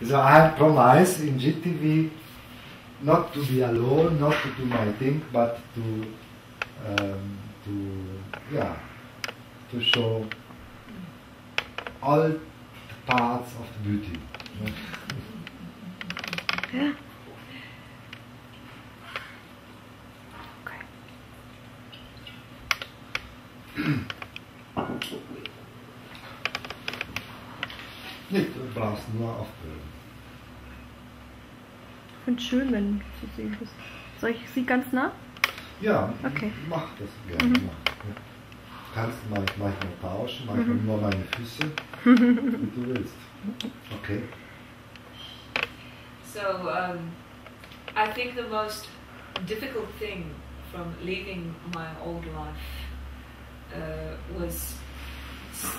So I promise in Jeet.tv not to be alone, not to do my thing, but to show all the parts of the beauty. Yeah. Nicht, du brauchst nur aufhören. Ich finde es schön, wenn du sehen bist. Soll ich sie ganz nah? Ja, okay. Mach das gerne. Ja. Kannst du manchmal tauschen, manchmal nur meine Füße, wie du willst. Okay. So, I think the most difficult thing from leaving my old life was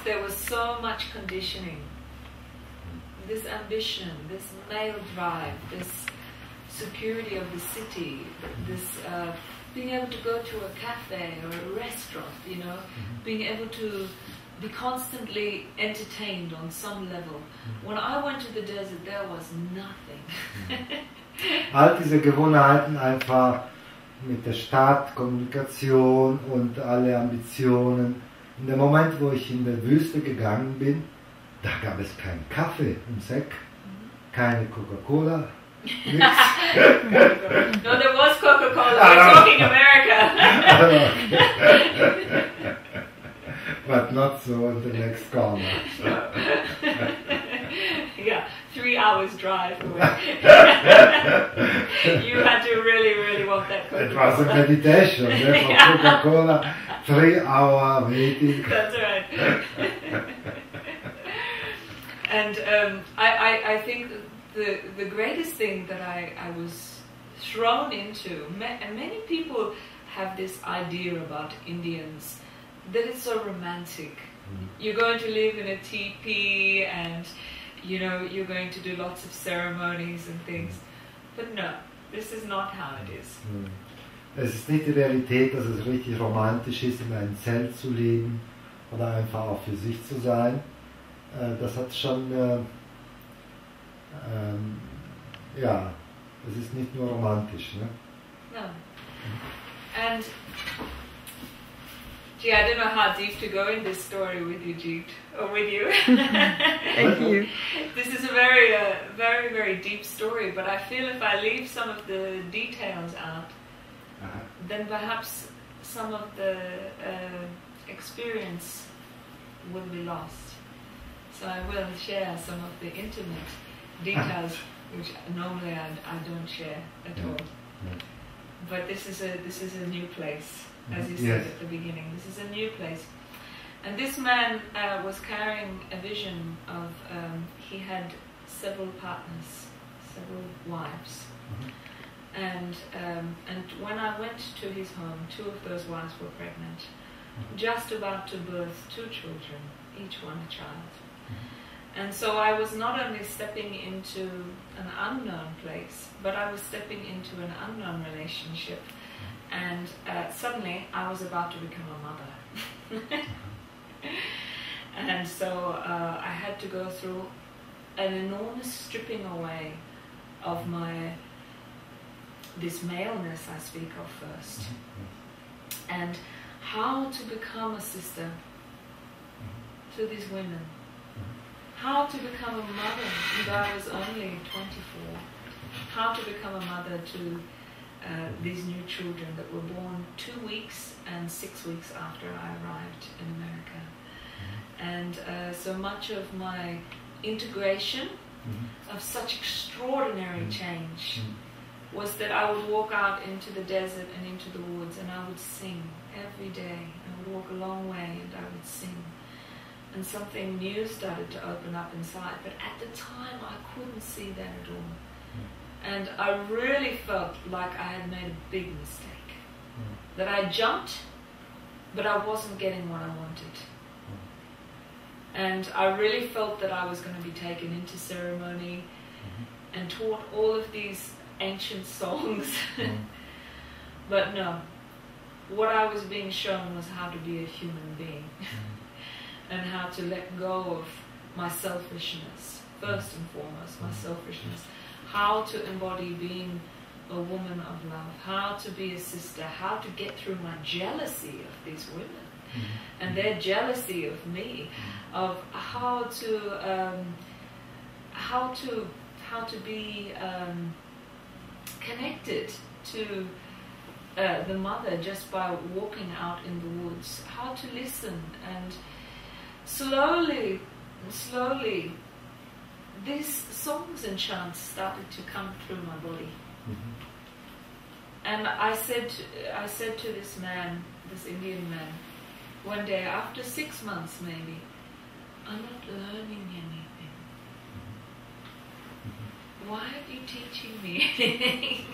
there was so much conditioning. This ambition, this male drive, this security of the city, this being able to go to a cafe or a restaurant, you know, being able to be constantly entertained on some level. When I went to the desert, there was nothing. All diese Gewohnheiten einfach mit der Stadt, Kommunikation und alle Ambitionen. In dem Moment, wo ich in der Wüste gegangen bin, da gab es keinen Kaffee im Sekt, keine Coca-Cola, nichts. No, there was Coca-Cola. We're talking America. But not so in the next corner. Yeah, 3 hours drive away. You had to really, really want that Coca-Cola. It was a meditation, for Coca-Cola, 3-hour waiting. That's right. And I think the greatest thing that I was thrown into, and many people have this idea about Indians, that it's so romantic. You're going to live in a teepee and you know, you're going to do lots of ceremonies and things. But no, this is not how it is. Es ist nicht die Realität, dass es richtig romantisch ist, in einem Zelt zu leben oder einfach auch für sich zu sein. Das hat schon, ja, es ist nicht nur romantisch. Ne? No. And, gee, I don't know how deep to go in this story with you, Jeet, or with you. Thank you. This is a very, very, very deep story, but I feel if I leave some of the details out, then perhaps some of the experience will be lost. So I will share some of the intimate details, which normally I don't share at all. But this is a new place, as you said at the beginning. This is a new place, and this man was carrying a vision of. He had several partners, several wives, and when I went to his home, 2 of those wives were pregnant, just about to birth 2 children, each one a child. And so I was not only stepping into an unknown place, but I was stepping into an unknown relationship. And suddenly I was about to become a mother. And so I had to go through an enormous stripping away of this maleness I speak of first. And how to become a sister to these women. How to become a mother, and I was only 24. How to become a mother to these new children that were born 2 weeks and 6 weeks after I arrived in America. And so much of my integration of such extraordinary change was that I would walk out into the desert and into the woods and I would sing every day. I would walk a long way and I would sing. And something new started to open up inside, but at the time I couldn't see that at all. And I really felt like I had made a big mistake. That I jumped, but I wasn't getting what I wanted. And I really felt that I was going to be taken into ceremony and taught all of these ancient songs. But no, what I was being shown was how to be a human being. And how to let go of my selfishness first and foremost, my selfishness. How to embody being a woman of love, how to be a sister, how to get through my jealousy of these women and their jealousy of me, of how to be connected to the mother just by walking out in the woods, how to listen, and slowly, these songs and chants started to come through my body. And I said to this man, this Indian man, one day after 6 months maybe, I'm not learning anything. Why are you teaching me anything?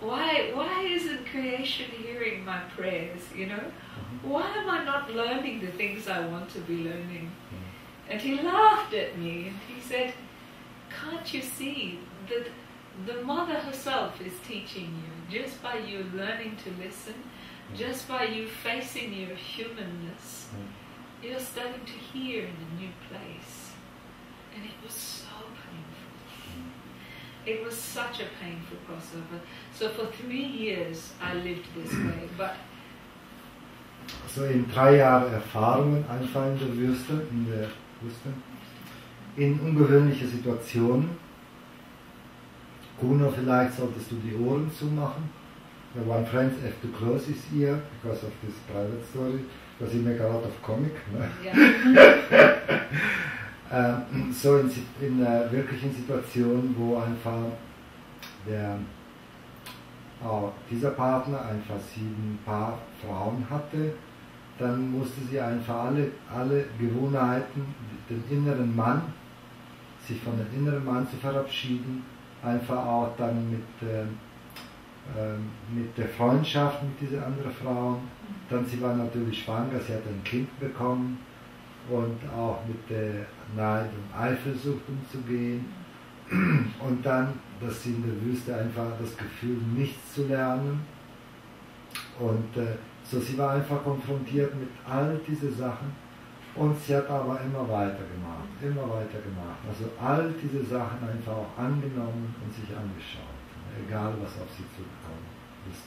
Why isn't creation hearing my prayers, you know? Why am I not learning the things I want to be learning? And he laughed at me and he said, can't you see that the mother herself is teaching you just by you learning to listen, just by you facing your humanness, you're starting to hear in a new place. And it was so painful. It was such a painful crossover. So for 3 years I lived this way. But so in 3 Jahren Erfahrungen einfach in der Wüste, in ungewöhnliche Situationen. Kuno, vielleicht solltest du die Ohren zumachen. One friend have to close his ear because of this private story, because he make a lot of comic. Ne? Yeah. So in wirklichen Situationen, wo einfach dieser Partner einfach 7 Paar Frauen hatte, dann musste sie einfach alle Gewohnheiten, den inneren Mann, sich von dem inneren Mann zu verabschieden, einfach auch dann mit der Freundschaft mit diesen anderen Frauen. Dann sie war natürlich schwanger, sie hat ein Kind bekommen und auch mit der Neid und Eifersucht umzugehen. Und dann, dass sie in der Wüste einfach das Gefühl, nichts zu lernen. Und so sie war einfach konfrontiert mit all diese Sachen und sie hat aber immer weiter gemacht. Also all diese Sachen einfach auch angenommen und sich angeschaut, egal was auf sie zugekommen ist.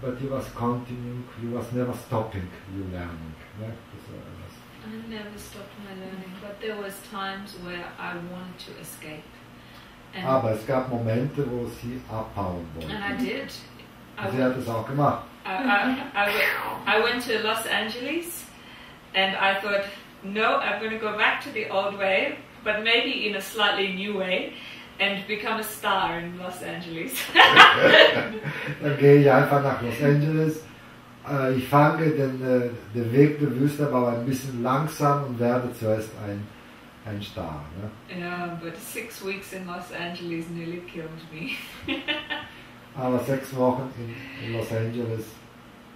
But you was continuing, you was never stopping your learning. Ne? I never stopped my learning, but there was times where I wanted to escape. And aber es gab Momente, wo sie abhauen wollte. And I did. Sie hat es auch gemacht. I went to Los Angeles and I thought, no, I'm going to go back to the old way, but maybe in a slightly new way, and become a star in Los Angeles. Dann gehe ich einfach nach Los Angeles. Ich fange den Weg der Wüste aber ein bisschen langsam und werde zuerst ein Star. Ne? Yeah, but 6 weeks in Los Angeles nearly killed me. Aber 6 Wochen in Los Angeles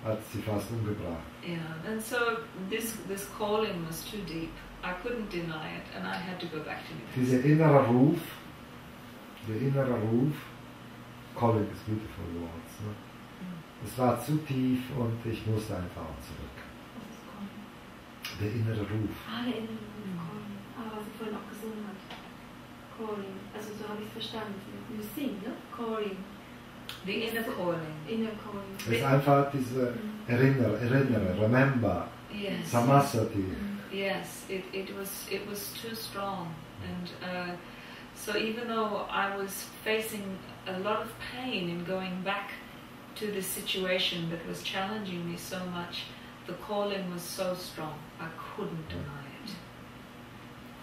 hat sie fast umgebracht. Yeah, and so this calling was too deep. I couldn't deny it, and I had to go back to New York. Dieser innere Ruf, calling is beautiful words. Ne? Es war zu tief und ich musste einfach auch zurück. Was ist calling? Der innere Ruf. Der innere Ruf, calling. Was sie vorhin auch gesungen hat. Calling. Also so habe ich es verstanden. You sing, ne? Calling. The inner calling. Inner calling. Es ist einfach diese erinnere, remember, yes. Samasati. Yes, it was too strong, and so even though I was facing a lot of pain in going back to the situation that was challenging me so much, the calling was so strong, I couldn't deny it.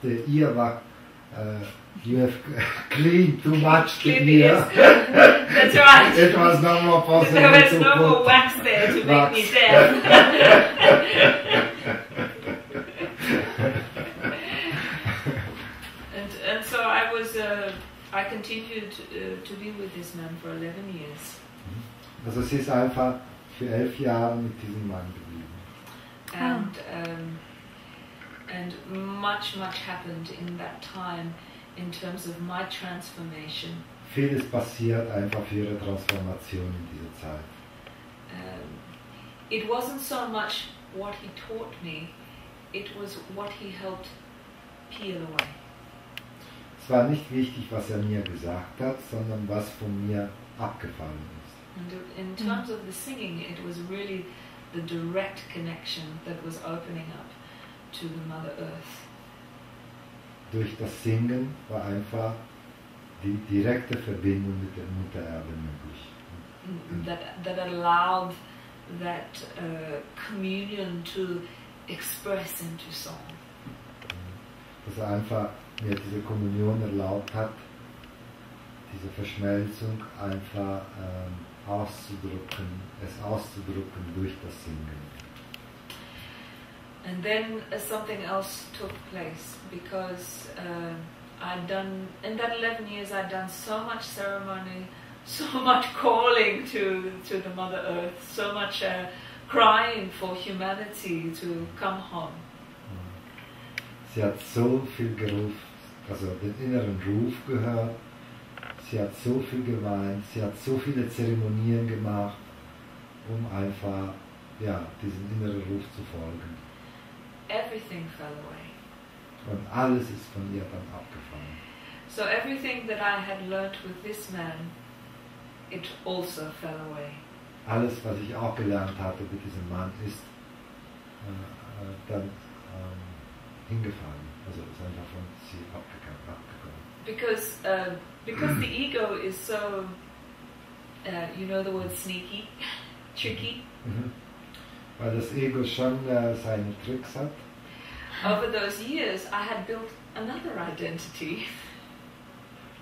The ear war, you have cleaned too much the Clean ear. That's right. It was no more possible There was to no put more wax there to wax. make me deaf. and so I continued to be with this man for 11 years. Also sie ist einfach für 11 Jahre mit diesem Mann geblieben. And much happened in that time in terms of my transformation. Vieles passiert einfach für ihre Transformation in dieser Zeit. It wasn't so much what he taught me, it was what he helped peel away. Es war nicht wichtig, was er mir gesagt hat, sondern was von mir abgefallen ist. And in terms of the singing, it was really the direct connection that was opening up to the Mother Earth. Durch das Singen war einfach die direkte Verbindung mit der Mutter Erde möglich. That allowed that communion to express into song. Dass er einfach mir diese Kommunion erlaubt hat, diese Verschmelzung einfach auszudrücken, es auszudrücken durch das Singen. And then something else took place because I'd done, in that 11 years I'd done so much ceremony, so much calling to the Mother Earth, so much crying for humanity to come home. Sie hat so viel gerufen, also den inneren Ruf gehört, sie hat so viel geweint, sie hat so viele Zeremonien gemacht, um einfach diesem inneren Ruf zu folgen. Everything fell away. Und alles ist von ihr dann abgefallen. So everything that I had learnt with this man, it also fell away. Alles, was ich auch gelernt hatte mit diesem Mann, ist dann hingefallen. Also ist einfach von sie abgekommen. Because the ego is so, you know the word sneaky, tricky. Mhm. Weil das Ego schon seine Tricks hat. Over those years, I had built another identity.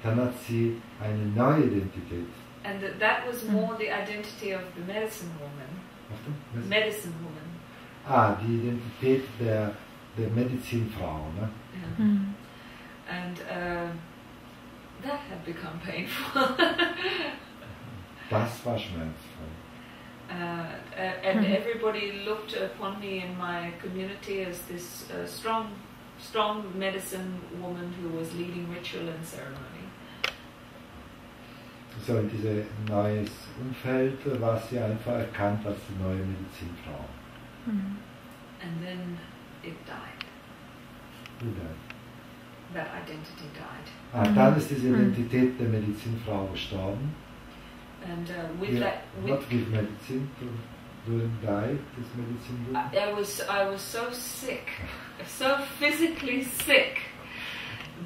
Dann hat sie eine neue Identität. And that was more the identity of the medicine woman. Medicine woman. Die Identität der Medizinfrau, ne? Yeah. Mm. And that had become painful. Das war schmerzvoll. And everybody looked upon me in my community as this strong medicine woman who was leading ritual and ceremony. So in dieses neues Umfeld war sie einfach erkannt als die neue Medizinfrau. Mm. And then it died. Who died? That identity died. Dann ist diese Identität der Medizinfrau gestorben. And with that, what give medicine to during die this medicine? I was so sick, so physically sick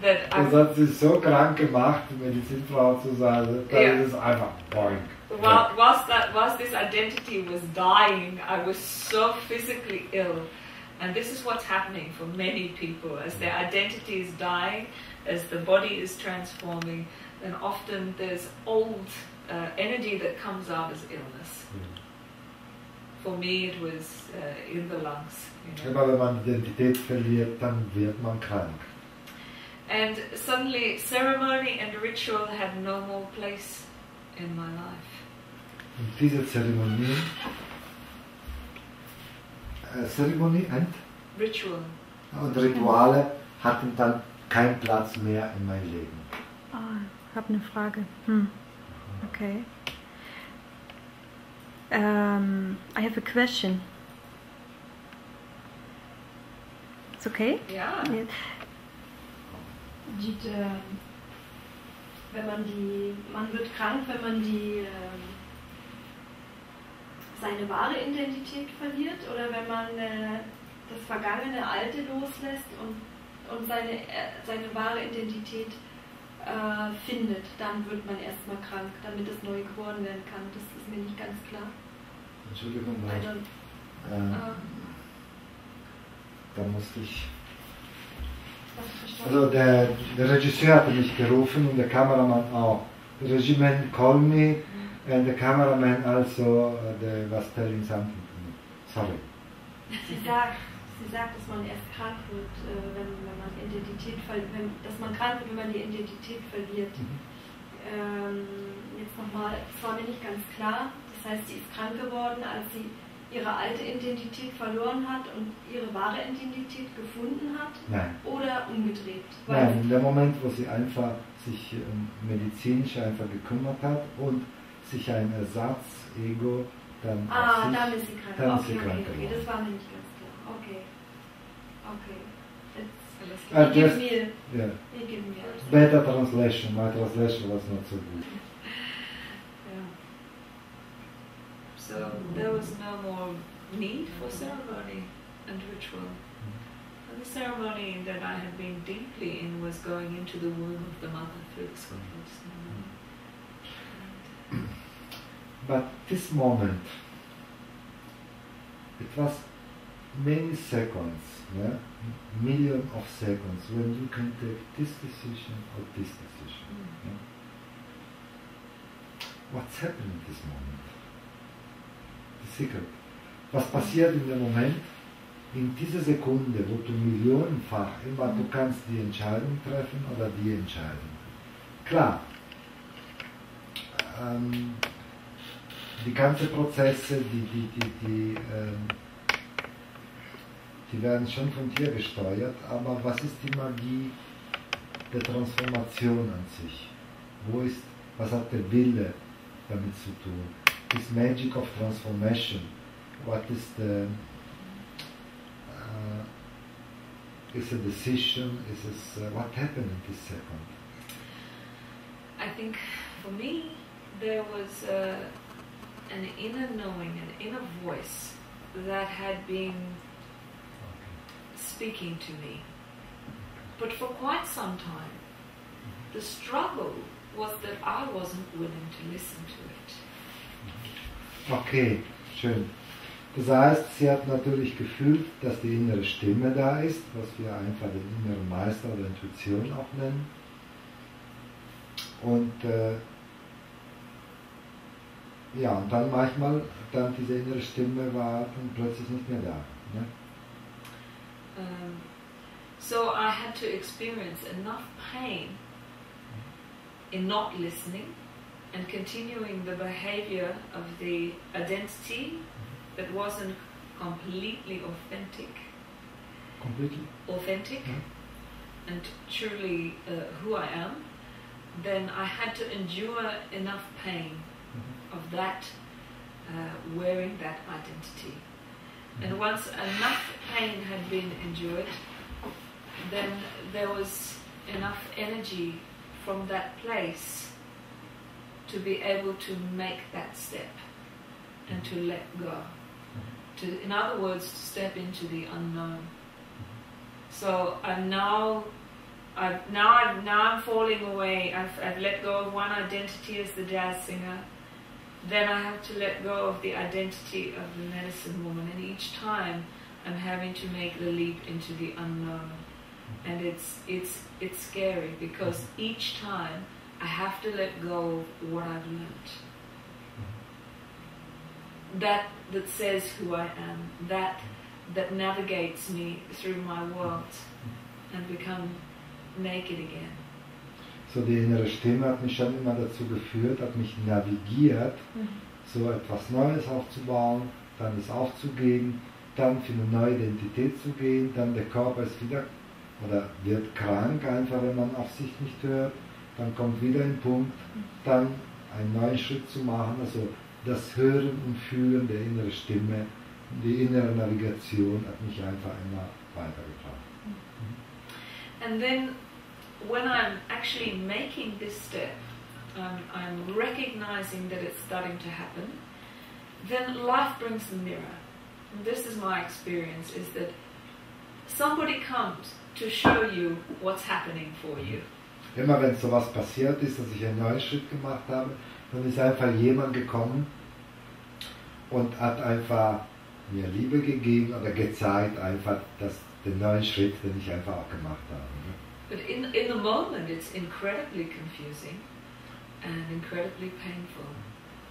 that das hat sie so krank gemacht, die Medizinfrau zu sein. Das ist einfach boring. Whilst this identity was dying, I was so physically ill. And this is what's happening for many people. As their identity is dying, as the body is transforming, then often there's old energy that comes out as illness. For me it was in the lungs. You know. Immer wenn man Identität verliert, dann wird man krank. And suddenly ceremony and ritual had no more place in my life. Und diese Zeremonie und Ritual. Und Rituale hatten dann keinen Platz mehr in meinem Leben. Ich habe eine Frage. Okay. I have a question. It's okay? Ja. Jeet, man wird krank, wenn man seine wahre Identität verliert oder wenn man das vergangene Alte loslässt und seine wahre Identität findet, dann wird man erstmal krank, damit es neu geboren werden kann. Das ist mir nicht ganz klar. Entschuldigung, da musste ich... Also der Regisseur hatte mich gerufen und der Kameramann auch. The regiment called me and the cameraman also was telling something to me. Sorry. Sie sagt, dass man erst krank wird, wenn man Identität verliert, dass man krank wird, wenn man die Identität verliert. Jetzt nochmal, es war mir nicht ganz klar. Das heißt, sie ist krank geworden, als sie ihre alte Identität verloren hat und ihre wahre Identität gefunden hat? Nein. Oder umgedreht? Nein, in dem Moment, wo sie einfach sich medizinisch einfach gekümmert hat und sich ein Ersatz-Ego dann dann ist sie krank. Dann okay, ist sie krank okay, geworden. das war mir nicht ganz klar. Okay. Alles klar. Just, Give me yeah, give me better translation. My translation was not so good. Yeah. So there was no more need for ceremony and ritual. And the ceremony that I had been deeply in was going into the womb of the mother through the scriptures. But this moment, it was many seconds, yeah? Million of seconds when you can take this decision or this decision. Yeah? What's happening in this moment? The secret. Was passiert in dem Moment? In dieser Sekunde, wo du millionenfach immer, du kannst die Entscheidung treffen oder die Entscheidung. Klar, die ganzen Prozesse, die werden schon von dir gesteuert, aber was ist die Magie der Transformation an sich? Was hat der Wille damit zu tun? This magic of transformation, what is the is a decision, what happened in this second? I think for me there was an inner knowing, an inner voice that had been speaking to me. But for quite some time, the struggle was that I wasn't willing to listen to it. Okay, schön. Das heißt, sie hat natürlich gefühlt, dass die innere Stimme da ist, was wir einfach den inneren Meister oder Intuition auch nennen. Und ja, und dann manchmal, dann diese innere Stimme war dann plötzlich nicht mehr da. Ne? So I had to experience enough pain in not listening and continuing the behavior of the identity that wasn't completely authentic. Completely? Authentic and truly who I am. Then I had to endure enough pain of that, wearing that identity. And once enough pain had been endured, then there was enough energy from that place to be able to make that step and to let go. In other words, to step into the unknown. So I'm falling away. I've let go of one identity as the jazz singer. Then I have to let go of the identity of the medicine woman, and each time I'm having to make the leap into the unknown. And it's scary because each time I have to let go of what I've learnt. That says who I am, that navigates me through my world and become naked again. So die innere Stimme hat mich schon immer dazu geführt, hat mich navigiert, so etwas Neues aufzubauen, dann es aufzugeben, dann für eine neue Identität zu gehen, dann der Körper ist wieder oder wird krank, einfach wenn man auf sich nicht hört, dann kommt wieder ein Punkt, dann einen neuen Schritt zu machen, also das Hören und Fühlen der inneren Stimme, die innere Navigation hat mich einfach immer weitergebracht. And then when I'm actually making this step, I'm recognizing that it's starting to happen, then life brings the mirror. And this is my experience, is that somebody comes to show you what's happening for you. Immer wenn sowas passiert ist, dass ich einen neuen Schritt gemacht habe, dann ist einfach jemand gekommen und hat einfach mir Liebe gegeben oder gezeigt einfach, dass den neuen Schritt, den ich einfach auch gemacht habe. Ne? But in the moment it's incredibly confusing and incredibly painful.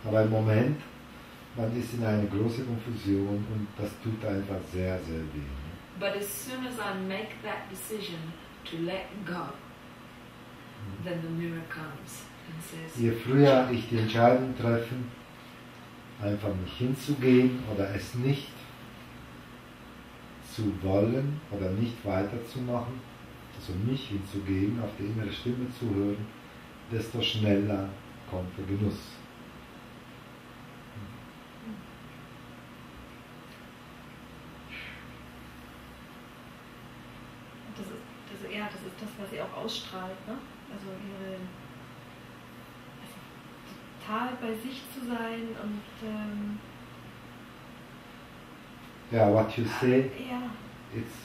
Aber im Moment, man ist in eine große Konfusion und das tut einfach sehr, sehr weh. Ne? But as soon as I make that decision to let go, then the mirror comes and says, Je früher ich die Entscheidung treffe, einfach mich hinzugehen oder es nicht zu wollen oder nicht weiterzumachen, also mich hinzugeben, auf die innere Stimme zu hören, desto schneller kommt der Genuss. ist das, was sie auch ausstrahlt, ne? Also total bei sich zu sein und yeah, what you say, ja, it's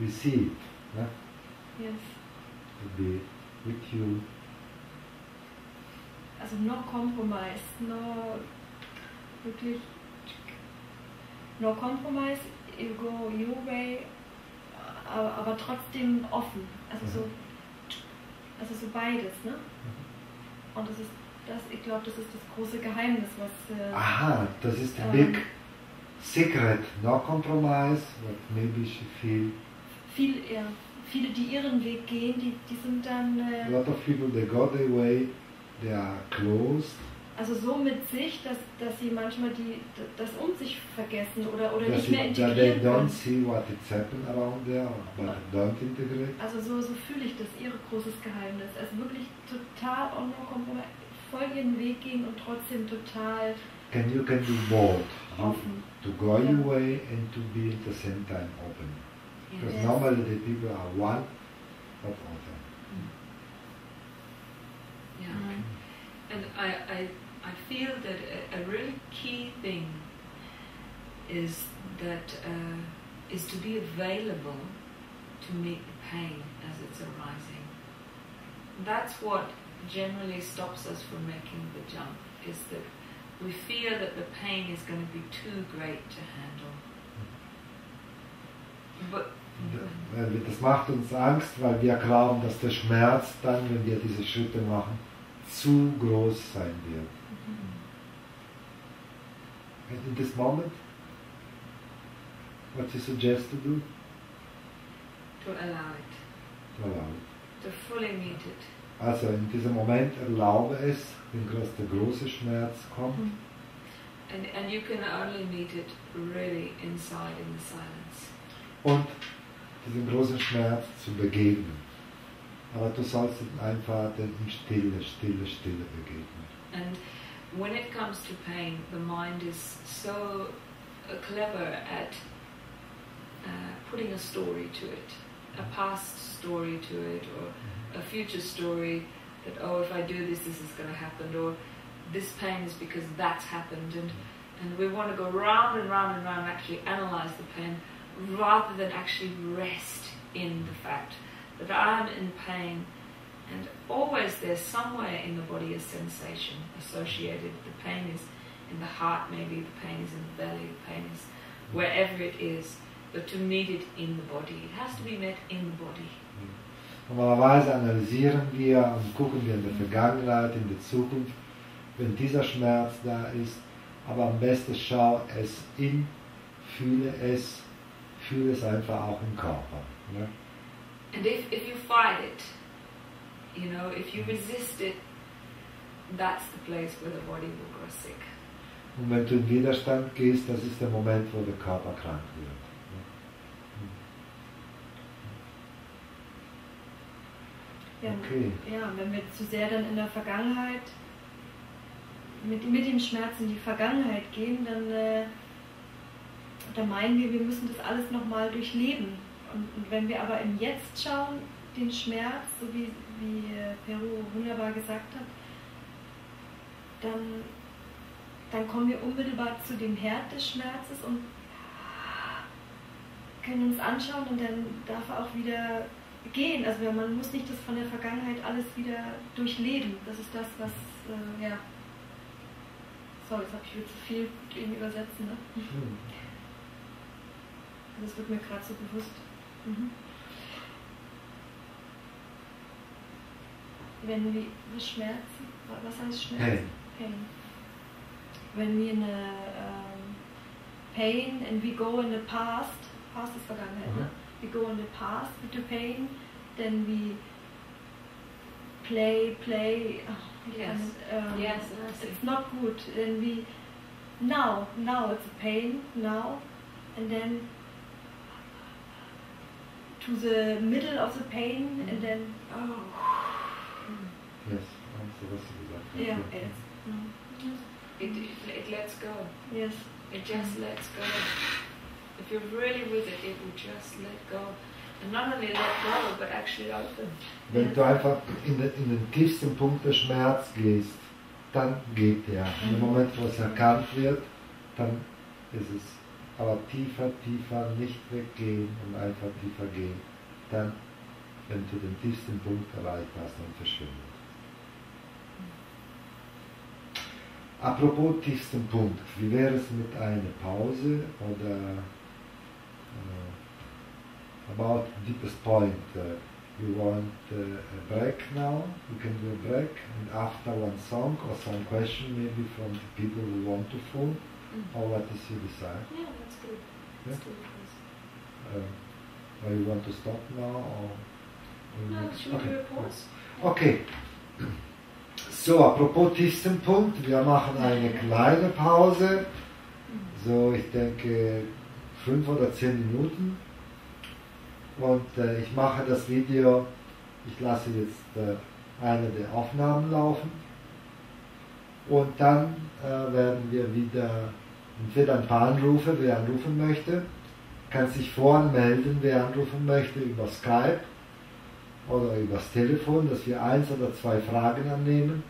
received, ne? yes. To be with you. Also no compromise, wirklich no compromise, you go your way, aber trotzdem offen, also so beides, ne? Und ich glaube, das ist das große Geheimnis, was Aha, das ist the big secret, no compromise, but maybe she feel. Viele, die ihren Weg gehen, die sind dann. A lot of people, they go their way, they are closed. Also so mit sich, dass sie manchmal das sich vergessen oder nicht mehr That integrieren they don't können. see what is happening around there, but don't integrate. Also so fühle ich das, ihre großes Geheimnis. Also wirklich total voll ihren Weg gehen und trotzdem total You can do both. offen. To go your way and to be at the same time open. Because Yes. normally the people are one, but open. Yeah. And I feel that a really key thing is to be available to meet the pain as it's arising. That's what generally stops us from making the jump, is that we fear that the pain is going to be too great to handle. But Das macht uns Angst, weil wir glauben, dass der Schmerz dann, wenn wir diese Schritte machen, zu groß sein wird. And in this moment, what you suggest to do? to allow it, To allow it. to fully meet it. Also in diesem Moment erlaube es, wenn der große Schmerz kommt. And you can only meet it really inside in the silence. Und diesem großen Schmerz zu begegnen. Aber du sollst ihn einfach in Stille begegnen. And when it comes to pain, the mind is so clever at putting a story to it, a past story to it, or a future story that, oh, if I do this, this is going to happen, or this pain is because that's happened, and we want to go round and round and round and actually analyze the pain rather than actually rest in the fact that I'm in pain, and always there's somewhere in the body a sensation associated. The pain is in the heart, maybe the pain is in the belly, the pain is wherever it is, but to meet it in the body. It has to be met in the body. Normalerweise analysieren wir und gucken wir in der Vergangenheit, in der Zukunft, wenn dieser Schmerz da ist, aber am besten schau es in, fühle es einfach auch im Körper. Ne? And if you fight it, you know, if you resist it, that's the place where the body will grow sick. Und wenn du in Widerstand gehst, das ist der Moment, wo der Körper krank wird. Ja, Okay. ja, wenn wir zu sehr dann in der Vergangenheit mit dem Schmerz in die Vergangenheit gehen, dann meinen wir müssen das alles nochmal durchleben. Und wenn wir aber im Jetzt schauen, den Schmerz, so wie Peru wunderbar gesagt hat, dann kommen wir unmittelbar zu dem Herd des Schmerzes und können uns anschauen und dann darf er auch wieder gehen. Also man muss nicht das von der Vergangenheit alles wieder durchleben. Das ist das, was, ja. Sorry, jetzt habe ich wieder zu viel mit ihm übersetzen, ne? Das wird mir gerade so bewusst. Wenn wir Schmerzen, was heißt Schmerz? Pain. When we in a pain and we go in the past ist Vergangenheit, ne? We go in the past with the pain, then we play. Yes. Yes, it's not good. Then we now it's a pain now, and then to the middle of the pain, and then Yes, also was du gesagt hast. yeah, Ja. yes. It lets go. Yes. It just lets go. If you're really with it, it will just let go. And not only let go, but actually open. Wenn du einfach in den tiefsten Punkt des Schmerz gehst, dann geht er. In dem Moment, wo es erkannt wird, dann ist es aber tiefer, tiefer, nicht weggehen und einfach tiefer gehen. Dann, wenn du den tiefsten Punkt erreicht hast, dann verschwindet. Apropos tiefsten Punkt, wie wäre es mit einer Pause oder about deepest point? You want a break now? You can do a break, and after one song or some question maybe from the people who want to phone, or what is you decide? Yeah, that's good. Let's do it. Or you want to stop now? Or No, should we do a pause? Okay. So, apropos tiefsten Punkt, wir machen eine kleine Pause. So, ich denke 5 oder 10 Minuten. Und ich mache das Video, ich lasse jetzt eine der Aufnahmen laufen. Und dann werden wir wieder entweder ein paar Anrufe, wer anrufen möchte, kann sich voranmelden, wer anrufen möchte über Skype oder übers Telefon, dass wir 1 oder 2 Fragen annehmen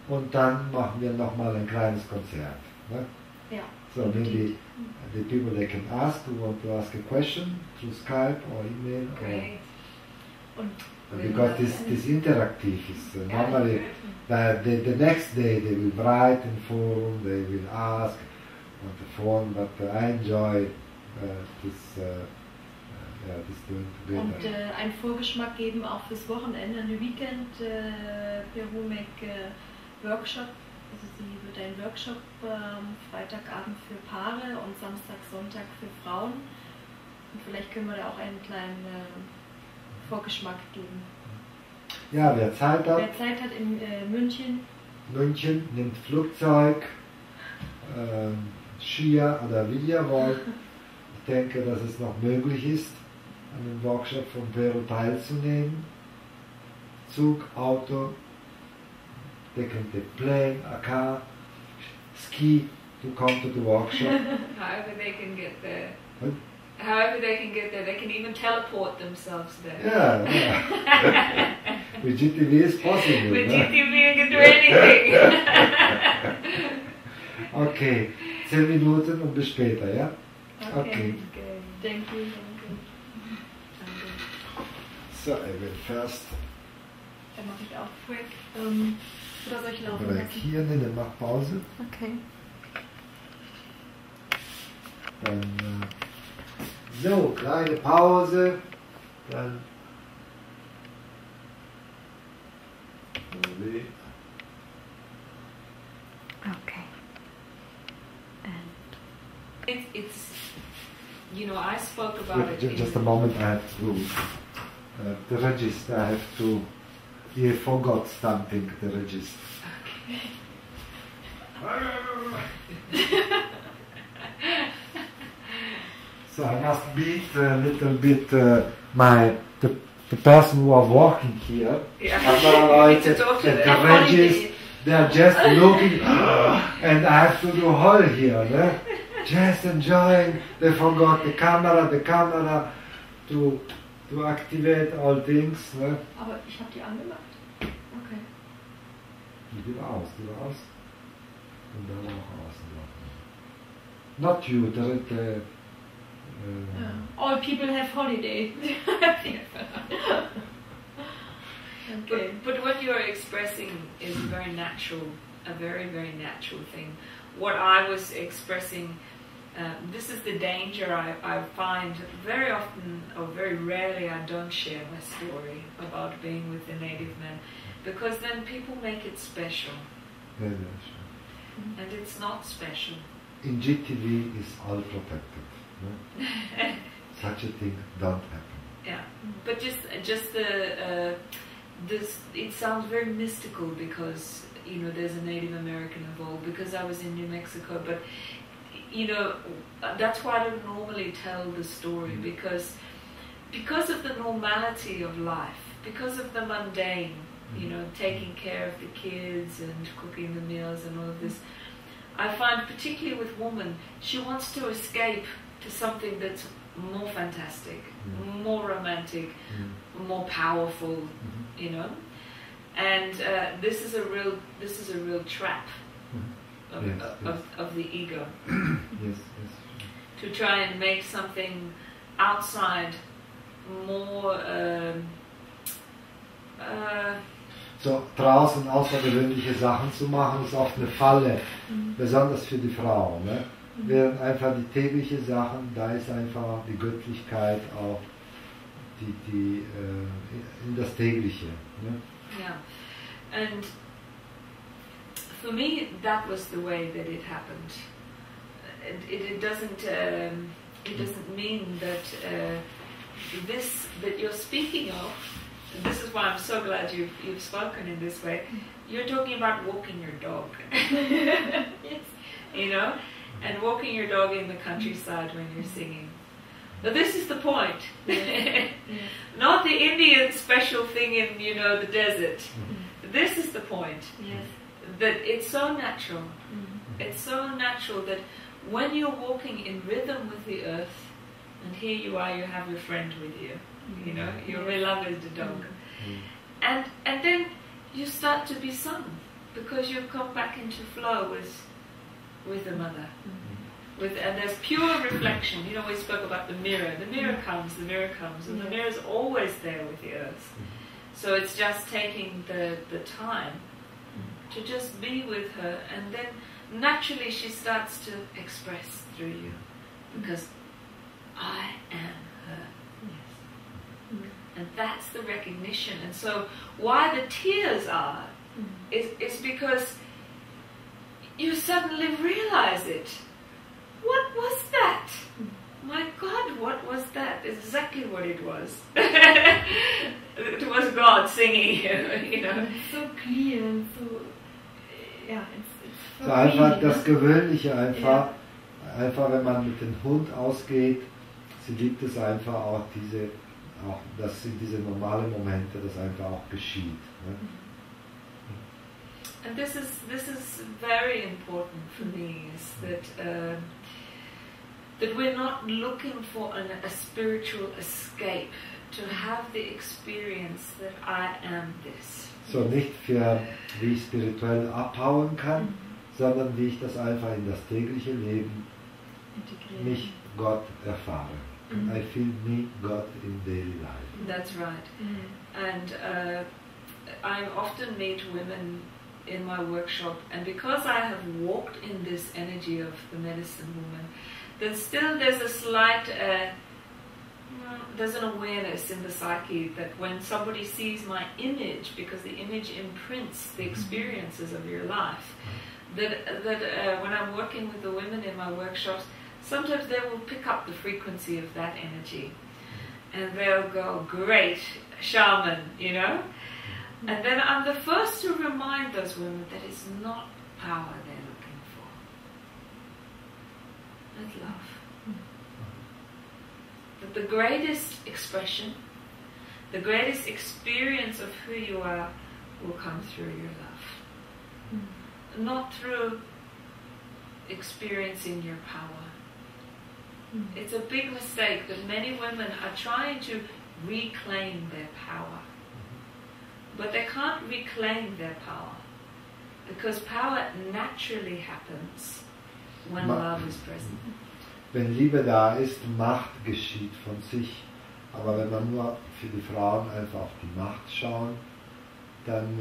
und dann machen wir nochmal ein kleines Konzert. Ne? Ja. So maybe the people they can ask who want to ask a question through Skype or email. Great. Because this interactive is normally the next day they will write in forum, they will ask on the phone, but I enjoy this doing together. Und einen Vorgeschmack geben auch fürs Wochenende, eine Weekend Peru Make Workshop. Also sie wird einen Workshop Freitagabend für Paare und Samstag, Sonntag für Frauen. Und vielleicht können wir da auch einen kleinen Vorgeschmack geben. Ja, wer Zeit hat. Wer Zeit hat in München. München nimmt Flugzeug, Skier oder wie ihr wollt. Ich denke, dass es noch möglich ist, an dem Workshop von Peru teilzunehmen. Zug, Auto, they can take plane, a car, ski to come to the workshop. However they can get there. What? However they can get there, they can even teleport themselves there. Yeah. With Jeet.tv is possible. With ne? Jeet.tv you can do anything. Okay, 10 Minuten und bis später, ja? Okay. Thank you. So, I will first Dann mache ich auch quick. Oder soll ich laufen break lassen? hier, ne, dann mach Pause. Okay. Dann, so, kleine Pause. Dann. Okay. And It's you know, I spoke about it. Just a moment, I have to. The register, I have to. You forgot something, the register. So I must beat a little bit the person who are walking here. Yeah. Otherwise, It's a daughter, the they're regis, they are just looking, and I have to do hall here. Ne? Just enjoying. They forgot the camera to activate all things. Ne? Aber ich habe die angemacht. Okay. Die war aus. Und dann auch außen. Not you, the All people have holiday. Okay. But what you're expressing is very natural, a very, very natural thing. What I was expressing, this is the danger I find very often, or very rarely, I don't share my story about being with the native men, because then people make it special. Yeah. And it's not special. In Jeet.tv is all protected. No? Such a thing don't happen. Yeah, but just the this, it sounds very mystical because, you know, there's a Native American involved, because I was in New Mexico, but, you know, that's why I don't normally tell the story, because of the normality of life, because of the mundane, you know, taking care of the kids and cooking the meals and all of this, I find particularly with women, she wants to escape to something that's more fantastic, more romantic, more powerful, you know. And this is a real trap of the ego. Yes. To try and make something outside more So draußen außergewöhnliche Sachen zu machen, ist oft eine Falle, besonders für die Frau. Ne? Während einfach die tägliche Sachen, da ist einfach die Göttlichkeit auch in das tägliche. Ne? Yeah, and for me that was the way that it happened. It doesn't mean that this that you're speaking of. This is why I'm so glad you've spoken in this way. You're talking about walking your dog. Yes. You know, and walking your dog in the countryside when you're singing. But this is the point. Not the Indian special thing in, you know, the desert. This is the point. Yes. That it's so natural. It's so natural that when you're walking in rhythm with the earth, and here you are, you have your friend with you. You know, your beloved is the dog. And then you start to be sung because you've come back into flow with the mother. And there's pure reflection. You know, we spoke about the mirror. The mirror comes, and the mirror is always there with the earth. So it's just taking the time to just be with her, and then naturally she starts to express through you, because I am her. And that's the recognition. And so why the tears are is because you suddenly realize it. What was that? My God, what was that? Exactly what it was. It was God singing, you know. It's so clear and so, yeah, it's so einfach das Gewöhnliche, einfach wenn man mit dem Hund ausgeht, sie liebt es einfach auch dass in diese normalen Momente das einfach auch geschieht. Ne? And this is very important for me, is that we're not looking for a spiritual escape, to have the experience that I am this. So nicht für wie ich spirituell abhauen kann, sondern wie ich das einfach in das tägliche Leben mich Gott erfahre. I feel me, God in daily life. That's right. And I often meet women in my workshop, and because I have walked in this energy of the medicine woman, then still there's a slight, there's an awareness in the psyche that when somebody sees my image, because the image imprints the experiences of your life, that when I'm working with the women in my workshops, sometimes they will pick up the frequency of that energy, and they'll go, great, shaman, you know? And then I'm the first to remind those women that it's not power they're looking for. It's love. That the greatest expression, the greatest experience of who you are will come through your love. Not through experiencing your power. It's a big mistake that many women are trying to reclaim their power. But they can't reclaim their power, because power naturally happens when love is present. Wenn Liebe da ist, Macht geschieht von sich. Aber wenn man nur für die Frauen einfach auf die Macht schauen, dann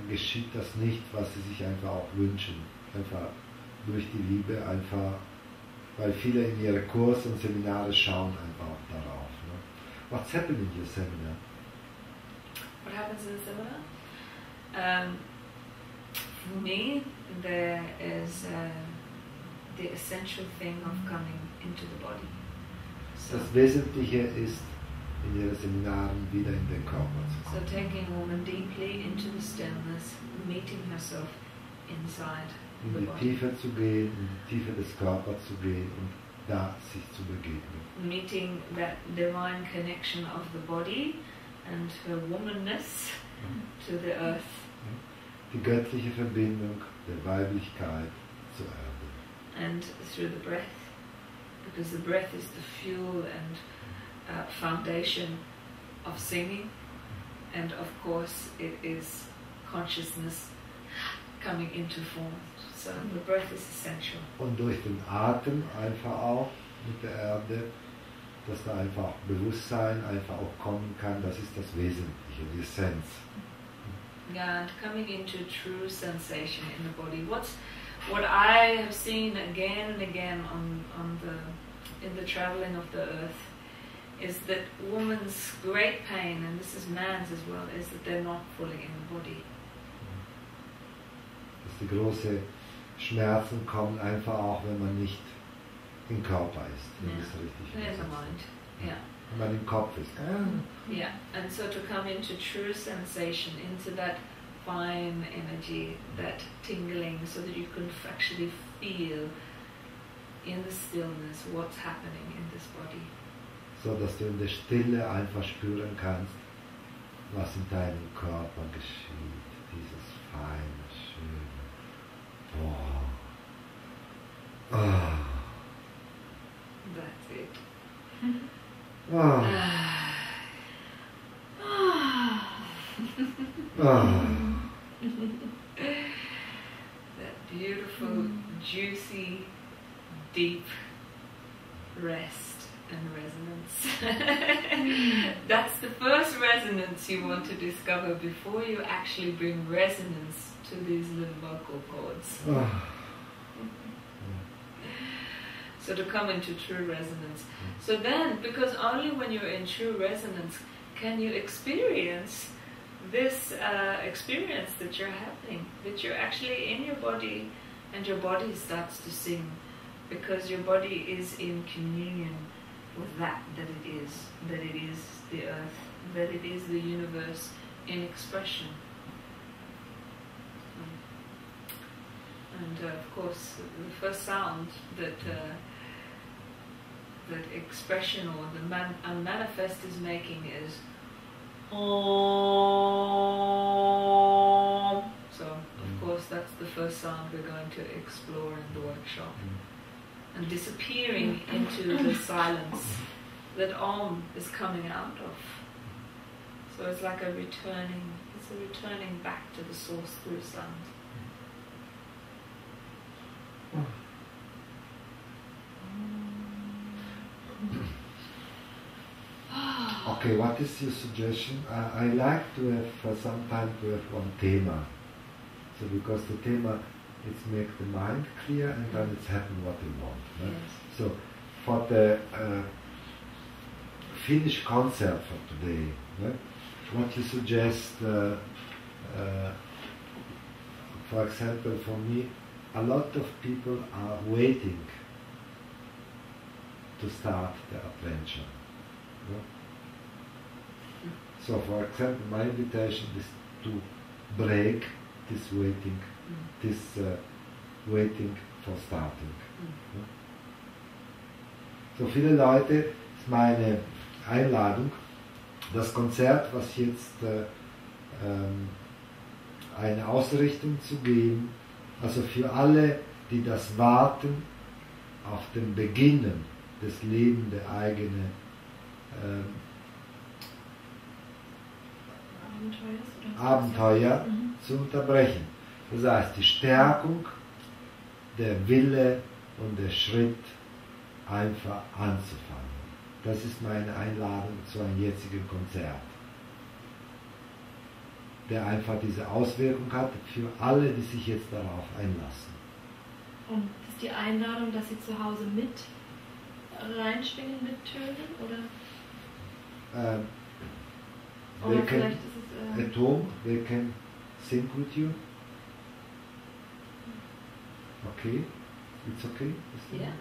geschieht das nicht, was sie sich einfach auch wünschen. Einfach durch die Liebe, einfach, weil viele in ihre Kurse und Seminare schauen einfach auch darauf. Ne? What's happening in your seminar? What happens in the seminar? For me, there is the essential thing of coming into the body. So, das Wesentliche ist, in ihren Seminaren wieder in den Körper zu kommen. So taking a woman deeply into the stillness, meeting herself inside In the die body. Tiefe zu gehen, in die Tiefe des Körpers zu gehen und da sich zu begegnen. Meeting that divine connection of the body and her womanness to the earth. Die göttliche Verbindung der Weiblichkeit zur Erde. And through the breath, because the breath is the fuel and foundation of singing, and of course it is consciousness coming into form. So the breath is essential. Und durch den Atem einfach auch mit der Erde, dass da einfach Bewusstsein einfach auch kommen kann, das ist das Wesentliche, die Essenz. Yeah, and coming into true sensation in the body. What I have seen again and again in the traveling of the earth is that woman's great pain, and this is man's as well, is that they're not fully in the body. Dass die großen Schmerzen kommen einfach auch, wenn man nicht im Körper ist, wenn Yeah. es richtig In ist. the mind. Yeah. Wenn man im Kopf ist. Yeah. And so to come into true sensation, into that fine energy, that tingling, so that you can actually feel in the stillness what's happening in this body. So dass du in der Stille einfach spüren kannst, was in deinem Körper geschieht. Dieses feine, schöne. Boah. Ah. That's it. Ah. Ah. That beautiful, juicy, deep rest and resonance. That's the first resonance you want to discover before you actually bring resonance to these little vocal cords. Ah. So to come into true resonance. So then, because only when you're in true resonance can you experience this experience that you're having, that you're actually in your body and your body starts to sing, because your body is in communion with that it is the earth, that it is the universe in expression. And of course, the first sound that that expression or the unmanifest is making is Om. So, of course, that's the first sound we're going to explore in the workshop. And disappearing into the silence that Om is coming out of. So it's like a returning back to the source through sound. Okay, what is your suggestion? I like to have some time to have one thema. So because the thema it's make the mind clear and then it's happen what you want. Right? Yes. So for the finished concert for today, right? What you suggest? For example, for me, a lot of people are waiting to start the adventure. Right? So, for example, my invitation is to break this waiting, waiting for starting. So viele Leute, ist meine Einladung, das Konzert, was jetzt eine Ausrichtung zu geben, also für alle, die das warten auf den Beginnen des Lebens, der eigene Abenteuer zu unterbrechen. Das heißt, die Stärkung, der Wille und der Schritt einfach anzufangen. Das ist meine Einladung zu einem jetzigen Konzert, der einfach diese Auswirkung hat für alle, die sich jetzt darauf einlassen. Und ist die Einladung, dass sie zu Hause mit reinschwingen mit Tönen, oder? They Oder can, vielleicht ist es at home, they can sing with you. Okay, it's okay. Yeah.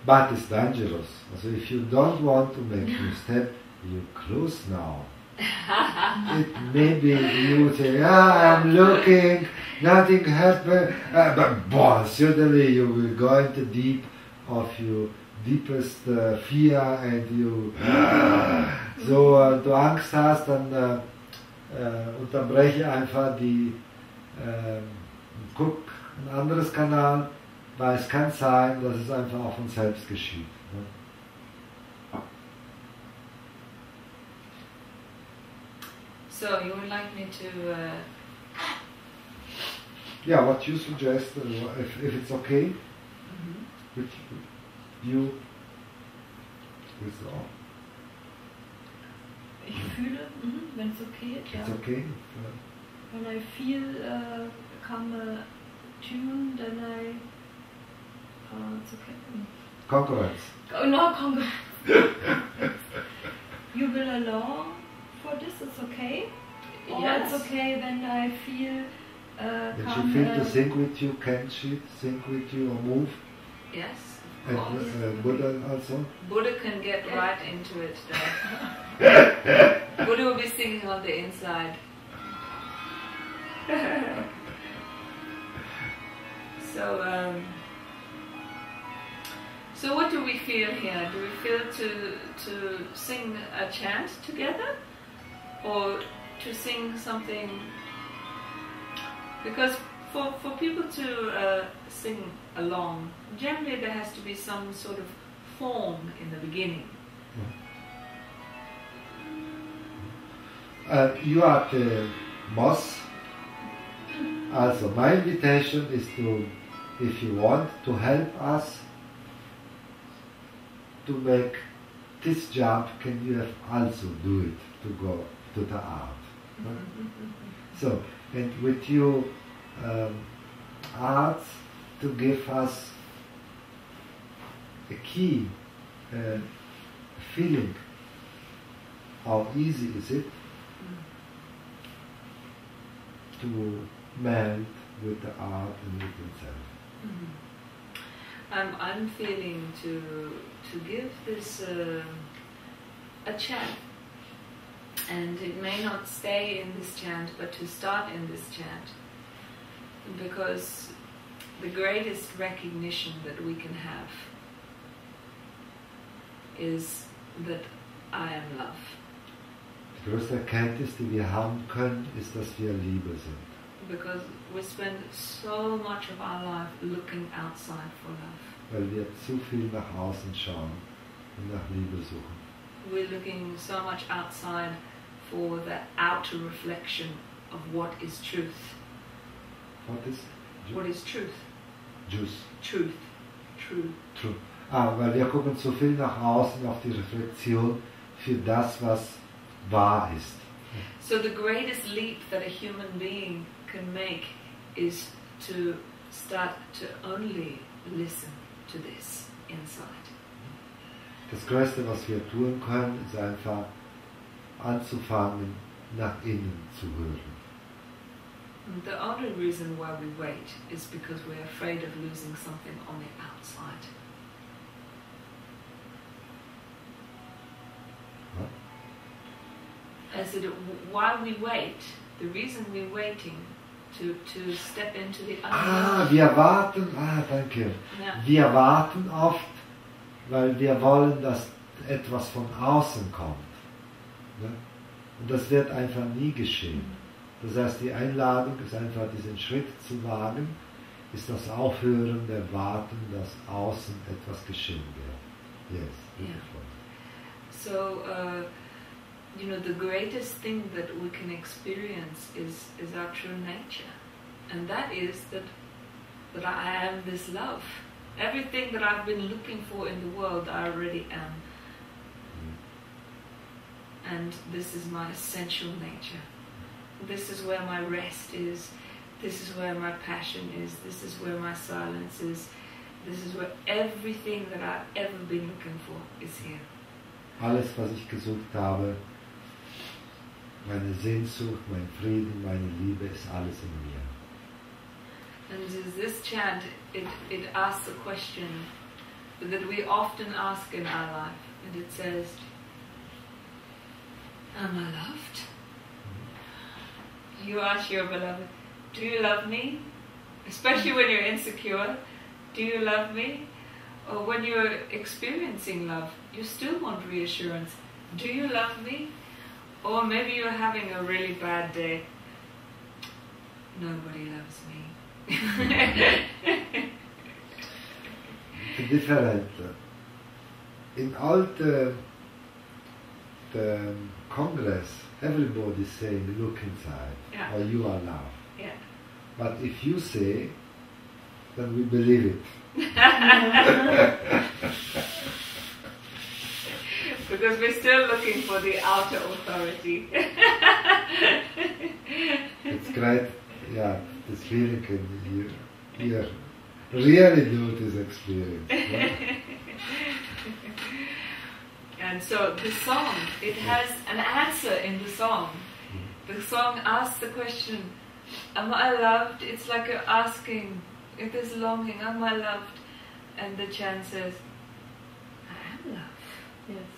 But it's dangerous. So if you don't want to make you step, you close now. It maybe you would say, I'm looking, nothing happened, but suddenly you will go into deep of your deepest fear and you so du Angst hast, dann unterbreche einfach die guck ein anderes Kanal weil es kann sein, dass es einfach auch von selbst geschieht. Ne? So you would like me to Yeah, what you suggest, if it's okay, with you, with all. Ich fühle, wenn es okay ist, ja. It's okay? When I feel come a tune, then it's okay. Congrats. Oh no, congrats. You will allow for this, it's okay? Or Yes. it's okay when I feel When she feels to sing with you, can she sing with you or move? yes, And of course. Buddha also? Buddha can get right into it though. Buddha will be singing on the inside. So what do we feel here? Do we feel to sing a chant together? Or to sing something? Because for people to sing along, generally there has to be some sort of form in the beginning. You are the boss. Also, my invitation is to, if you want, to help us to make this jump, can you also do it, to go to the art. So, and with your art to give us a key feeling, how easy is it to melt with the art and with itself. I'm feeling to give this a chant, and it may not stay in this chant, but to start in this chant, because the greatest recognition that we can have is that I am love. Die größte Erkenntnis, die wir haben können, ist, dass wir Liebe sind. Because we spend so much of our life looking outside for love. Weil wir zu viel nach außen schauen und nach Liebe suchen. We're looking so much outside for the outer reflection of what is truth. What is? What is truth? Juice. Truth. True. True. Weil wir gucken zu viel nach außen auf die Reflexion für das, was wahr ist. So the greatest leap that a human being can make is to start to only listen to this inside. Das Größte, was wir tun können, ist einfach anzufangen, nach innen zu hören. And the only reason why we wait is because we're afraid of losing something on the outside. What? I said, why we wait, the reason we're waiting to step into the unknown. Wir warten, danke. Ja. Wir warten oft, weil wir wollen, dass etwas von außen kommt. Ne? Und das wird einfach nie geschehen. Das heißt, die Einladung ist einfach, diesen Schritt zu wagen, ist das Aufhören der Warten, dass außen etwas geschehen wird. Yes, beautiful. So, you know, the greatest thing that we can experience is our true nature. And that is that I am this love. Everything that I've been looking for in the world, I already am. And this is my essential nature. This is where my rest is. This is where my passion is. This is where my silence is. This is where everything that I've ever been looking for is here. Alles, was ich gesucht habe, meine Sehnsucht, mein Frieden, meine Liebe, ist alles in mir. And this chant, it asks a question that we often ask in our life. And it says, am I loved? You ask your beloved, do you love me? Especially when you're insecure, do you love me? Or when you're experiencing love, you still want reassurance. Do you love me? Or maybe you're having a really bad day. Nobody loves me. different. In all the Congress, everybody saying, look inside, Yeah. or you are love. Yeah. But if you say, then we believe it. Because we're still looking for the outer authority. It's great, yeah, this feeling can you really do this experience. Right? And so the song, it has an answer in the song. The song asks the question, am I loved? It's like you're asking, if there's longing, am I loved? And the chant says, I am loved. Yes.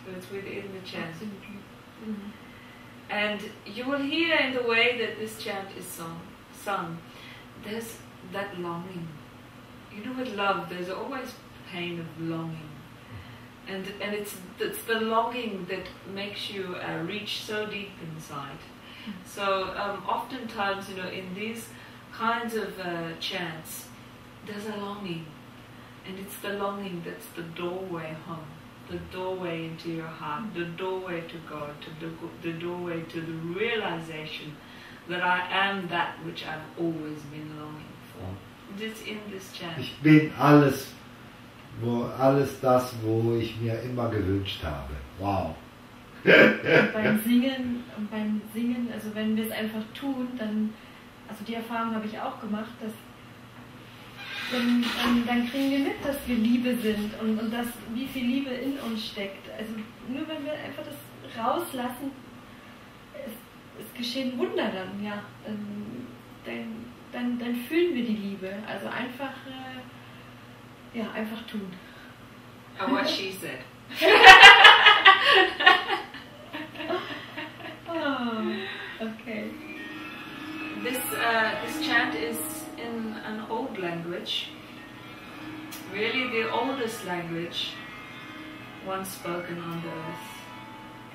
So it's within the chant. Absolutely. And you will hear in the way that this chant is sung, there's that longing. You know, with love, there's always pain of longing. And it's the longing that makes you reach so deep inside. So oftentimes, you know, in these kinds of chants, there's a longing. And it's the longing that's the doorway home, the doorway into your heart, the doorway to God, the doorway to the realization that I am that which I've always been longing for. It's in this chant. Ich bin alles das, wo ich mir immer gewünscht habe. Wow. Beim Singen, also wenn wir es einfach tun, dann, also die Erfahrung habe ich auch gemacht, dass dann kriegen wir mit, dass wir Liebe sind und dass, wie viel Liebe in uns steckt. Also nur wenn wir einfach das rauslassen, es geschehen Wunder dann, ja. Dann fühlen wir die Liebe. Also einfach, einfach tun. Oh, what she said. Oh, okay. This chant is in an old language, really the oldest language once spoken on the earth,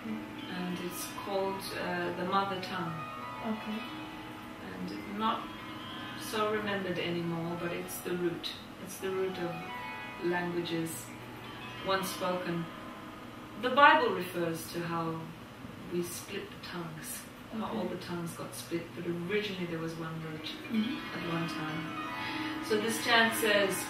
and it's called the mother tongue. Okay. And not so remembered anymore, but it's the root. It's the root of languages once spoken. The Bible refers to how we split the tongues, how all the tongues got split, but originally there was one root at one time. So this chant says,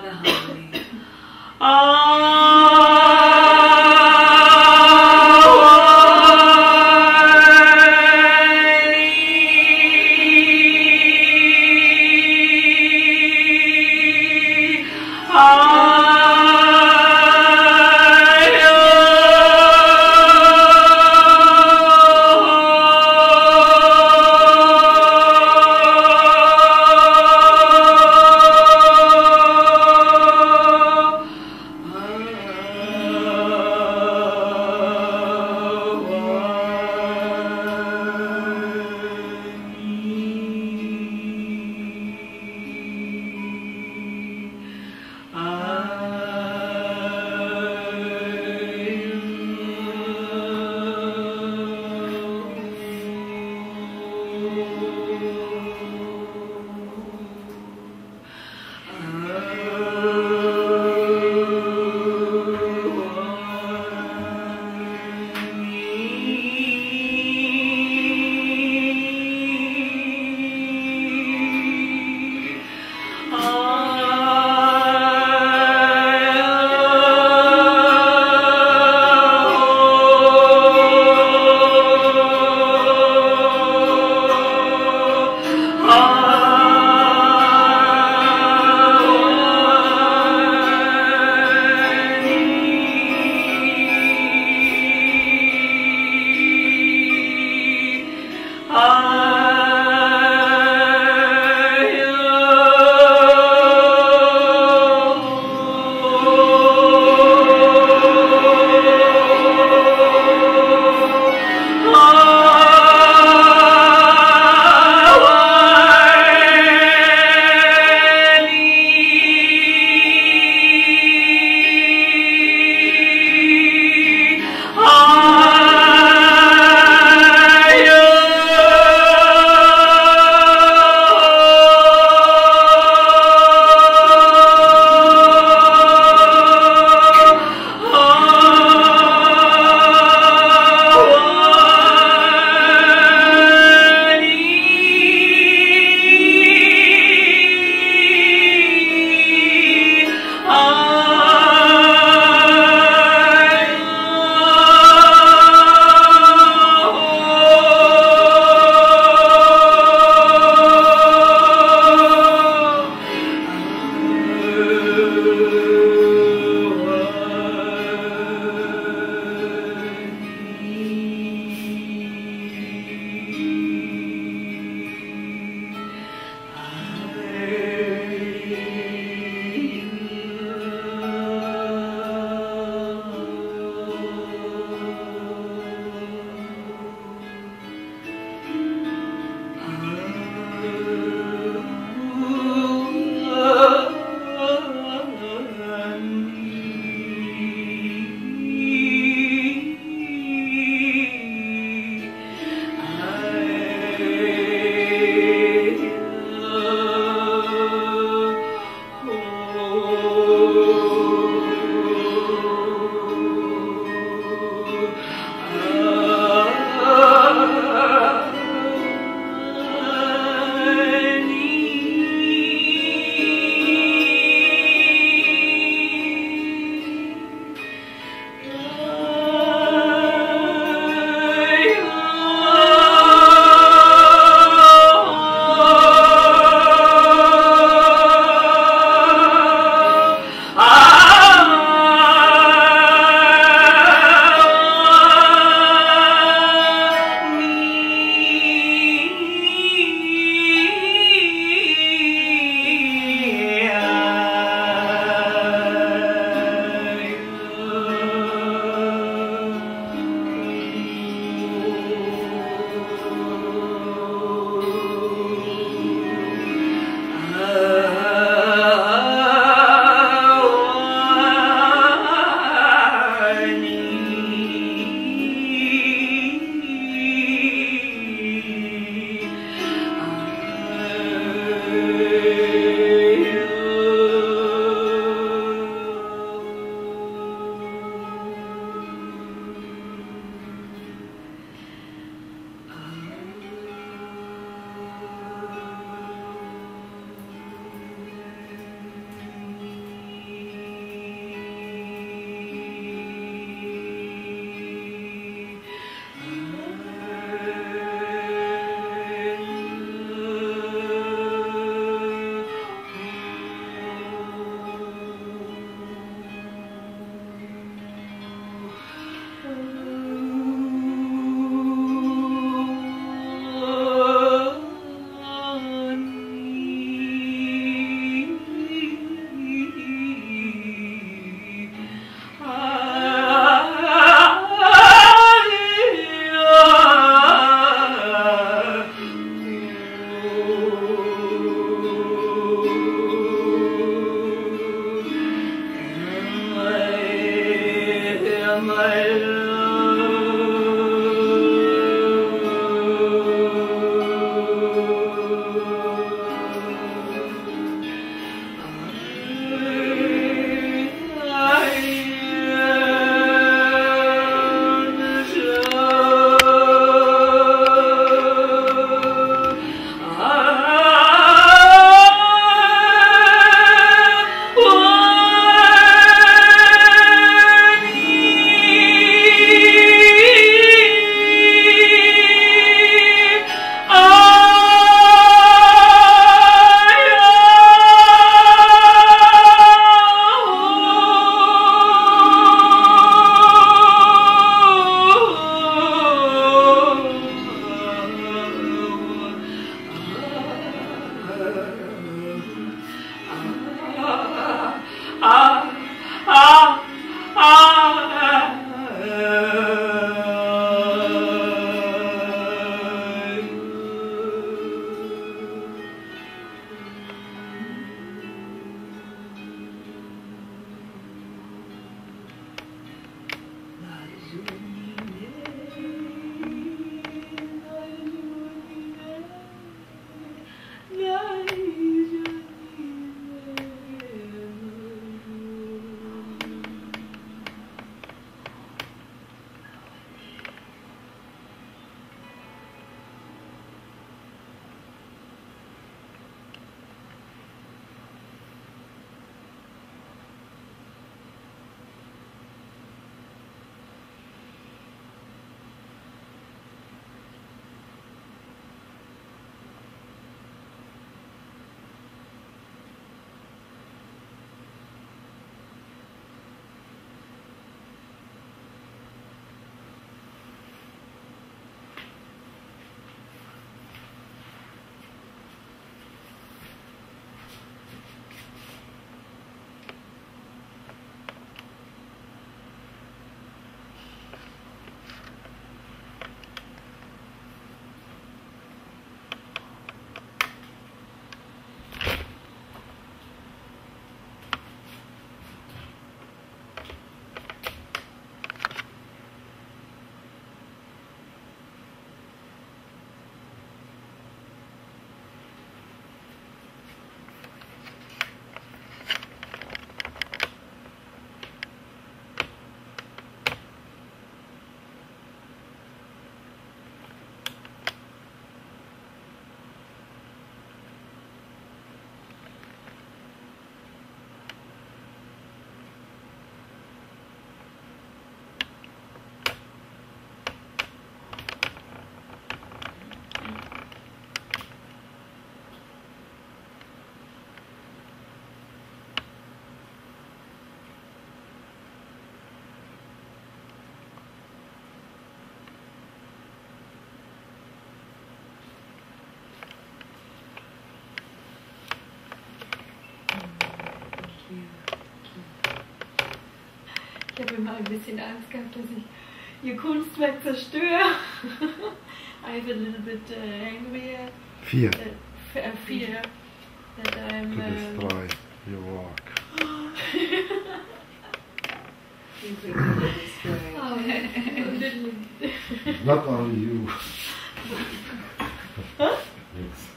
the harmony. Ich habe immer ein bisschen Angst gehabt, dass ich ihr Kunstwerk zerstöre. I have a little bit angry. Fear. Fear that I'm. To destroy your work. Not only you. Huh? Yes.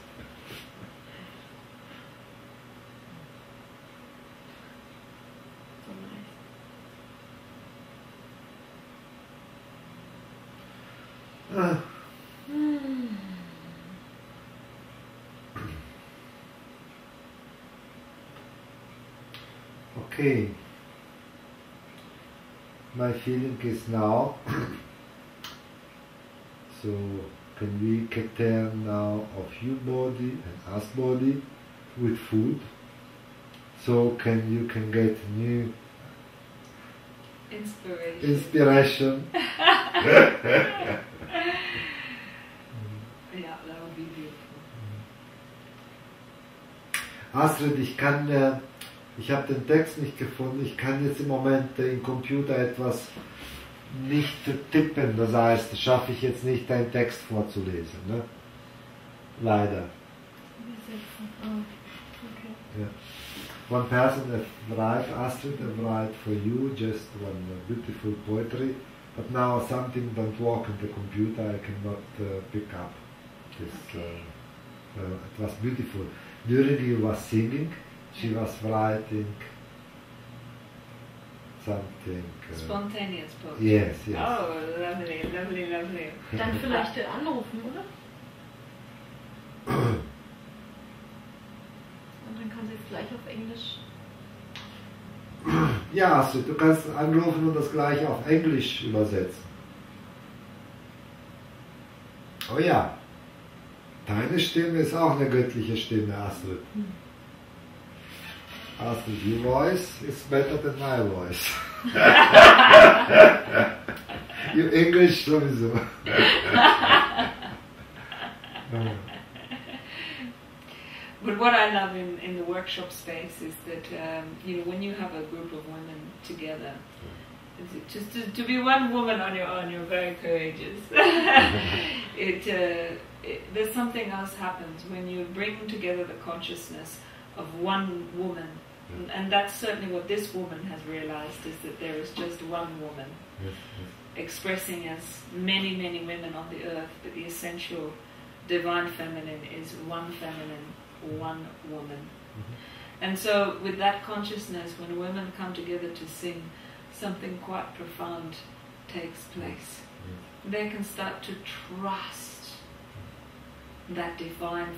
So nice. Okay. My feeling is now, so can we get there now of you body and us body with food, so you can get new inspiration. Yeah, that would be beautiful. Astrid, ich habe den Text nicht gefunden, ich kann jetzt im Moment im Computer etwas nicht tippen, das heißt, schaffe ich jetzt nicht, deinen Text vorzulesen, ne? Leider. Okay. Yeah. One person write, Astrid, write for you just one beautiful poetry, but now something don't work in the computer, I cannot pick up this. It was beautiful. During you was singing, she was writing something. Spontaneous poetry. Yes, yes. Oh, lovely, lovely, lovely. Dann vielleicht anrufen, oder? Und dann kann sie es gleich auf Englisch. Ja, Astrid, du kannst anrufen und das gleich auf Englisch übersetzen. Oh ja, deine Stimme ist auch eine göttliche Stimme, Astrid. Astrid, your voice is better than my voice. Your English sowieso. But what I love in the workshop space is that when you have a group of women together, just to be one woman on your own, you're very courageous. There's something else happens when you bring together the consciousness of one woman, and that's certainly what this woman has realized, is that there is just one woman expressing as many, many women on the earth, but the essential divine feminine is one feminine, one woman. And so with that consciousness, when women come together to sing, something quite profound takes place. They can start to trust that divine